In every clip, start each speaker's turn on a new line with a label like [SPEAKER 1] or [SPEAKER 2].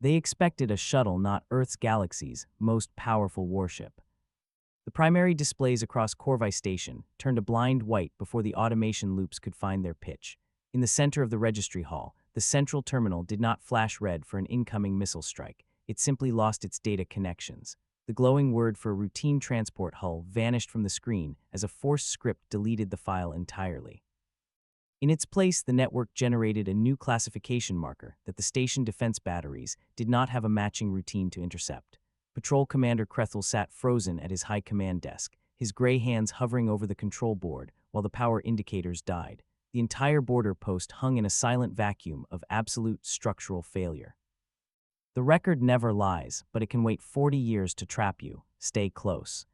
[SPEAKER 1] They expected a shuttle, not Earth's galaxy's most powerful warship. The primary displays across Corvi Station turned a blind white before the automation loops could find their pitch. In the center of the registry hall, the central terminal did not flash red for an incoming missile strike. It simply lost its data connections. The glowing word for a routine transport hull vanished from the screen as a forced script deleted the file entirely. In its place, the network generated a new classification marker that the station defense batteries did not have a matching routine to intercept. Patrol Commander Krethel sat frozen at his high command desk, his gray hands hovering over the control board while the power indicators died. The entire border post hung in a silent vacuum of absolute structural failure. The record never lies, but it can wait 40 years to trap you. Stay close.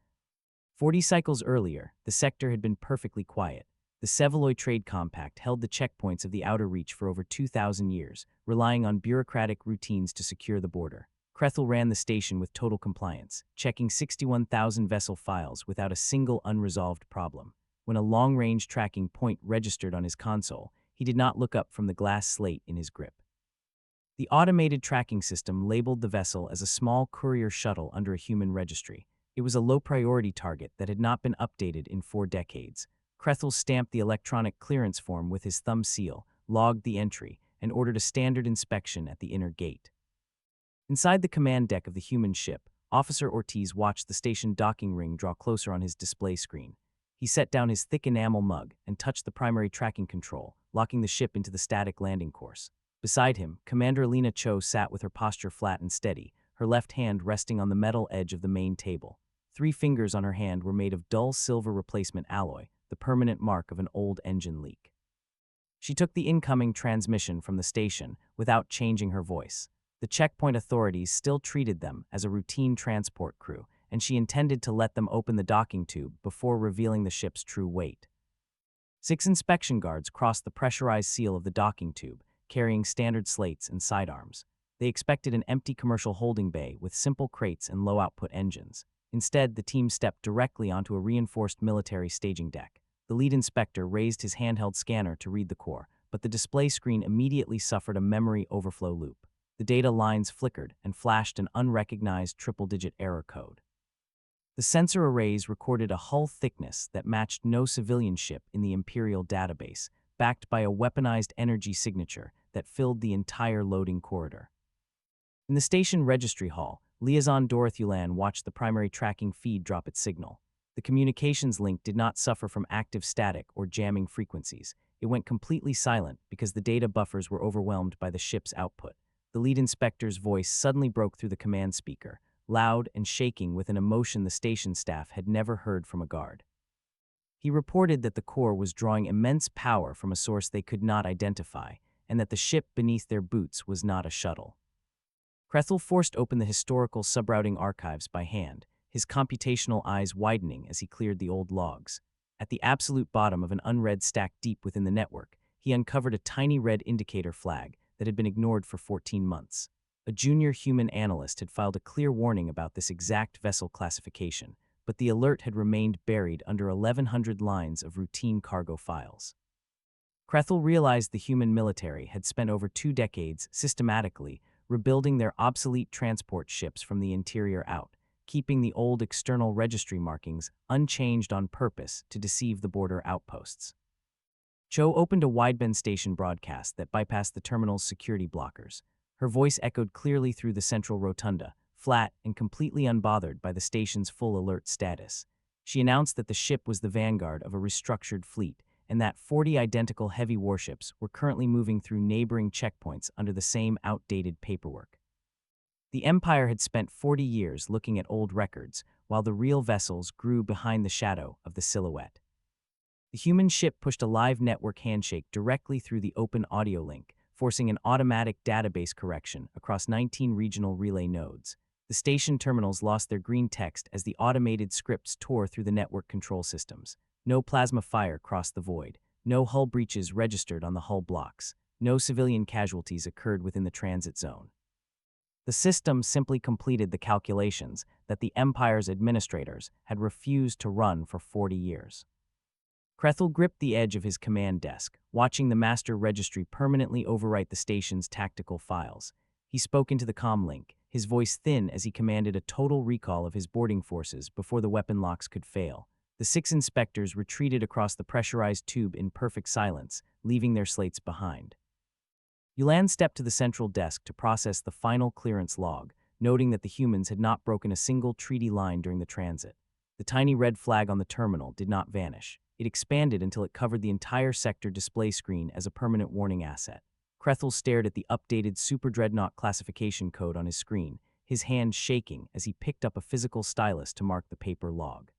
[SPEAKER 1] 40 cycles earlier, the sector had been perfectly quiet. The Seveloy Trade Compact held the checkpoints of the outer reach for over 2,000 years, relying on bureaucratic routines to secure the border. Krethel ran the station with total compliance, checking 61,000 vessel files without a single unresolved problem. When a long-range tracking point registered on his console, he did not look up from the glass slate in his grip. The automated tracking system labeled the vessel as a small courier shuttle under a human registry. It was a low-priority target that had not been updated in 4 decades. Krethel stamped the electronic clearance form with his thumb seal, logged the entry, and ordered a standard inspection at the inner gate. Inside the command deck of the human ship, Officer Ortiz watched the station docking ring draw closer on his display screen. He set down his thick enamel mug and touched the primary tracking control, locking the ship into the static landing course. Beside him, Commander Alina Cho sat with her posture flat and steady, her left hand resting on the metal edge of the main table. 3 fingers on her hand were made of dull silver replacement alloy, the permanent mark of an old engine leak. She took the incoming transmission from the station without changing her voice. The checkpoint authorities still treated them as a routine transport crew, and she intended to let them open the docking tube before revealing the ship's true weight. 6 inspection guards crossed the pressurized seal of the docking tube, carrying standard slates and sidearms. They expected an empty commercial holding bay with simple crates and low-output engines. Instead, the team stepped directly onto a reinforced military staging deck. The lead inspector raised his handheld scanner to read the core, but the display screen immediately suffered a memory overflow loop. The data lines flickered and flashed an unrecognized triple-digit error code. The sensor arrays recorded a hull thickness that matched no civilian ship in the Imperial database, backed by a weaponized energy signature that filled the entire loading corridor. In the station registry hall, Liaison Dorothulan watched the primary tracking feed drop its signal. The communications link did not suffer from active static or jamming frequencies. It went completely silent because the data buffers were overwhelmed by the ship's output. The lead inspector's voice suddenly broke through the command speaker, loud and shaking with an emotion the station staff had never heard from a guard. He reported that the core was drawing immense power from a source they could not identify, and that the ship beneath their boots was not a shuttle. Krethel forced open the historical subrouting archives by hand, his computational eyes widening as he cleared the old logs. At the absolute bottom of an unread stack deep within the network, he uncovered a tiny red indicator flag that had been ignored for 14 months. A junior human analyst had filed a clear warning about this exact vessel classification, but the alert had remained buried under 1,100 lines of routine cargo files. Krethel realized the human military had spent over 2 decades systematically rebuilding their obsolete transport ships from the interior out, keeping the old external registry markings unchanged on purpose to deceive the border outposts. Cho opened a wideband station broadcast that bypassed the terminal's security blockers. Her voice echoed clearly through the central rotunda, flat and completely unbothered by the station's full alert status. She announced that the ship was the vanguard of a restructured fleet, and that 40 identical heavy warships were currently moving through neighboring checkpoints under the same outdated paperwork. The Empire had spent 40 years looking at old records, while the real vessels grew behind the shadow of the silhouette. The human ship pushed a live network handshake directly through the open audio link, forcing an automatic database correction across 19 regional relay nodes. The station terminals lost their green text as the automated scripts tore through the network control systems. No plasma fire crossed the void. No hull breaches registered on the hull blocks. No civilian casualties occurred within the transit zone. The system simply completed the calculations that the Empire's administrators had refused to run for 40 years. Krethel gripped the edge of his command desk, watching the master registry permanently overwrite the station's tactical files. He spoke into the comm link, his voice thin as he commanded a total recall of his boarding forces before the weapon locks could fail. The 6 inspectors retreated across the pressurized tube in perfect silence, leaving their slates behind. Yulan stepped to the central desk to process the final clearance log, noting that the humans had not broken a single treaty line during the transit. The tiny red flag on the terminal did not vanish. It expanded until it covered the entire sector display screen as a permanent warning asset. Krethel stared at the updated Super Dreadnought classification code on his screen, his hand shaking as he picked up a physical stylus to mark the paper log.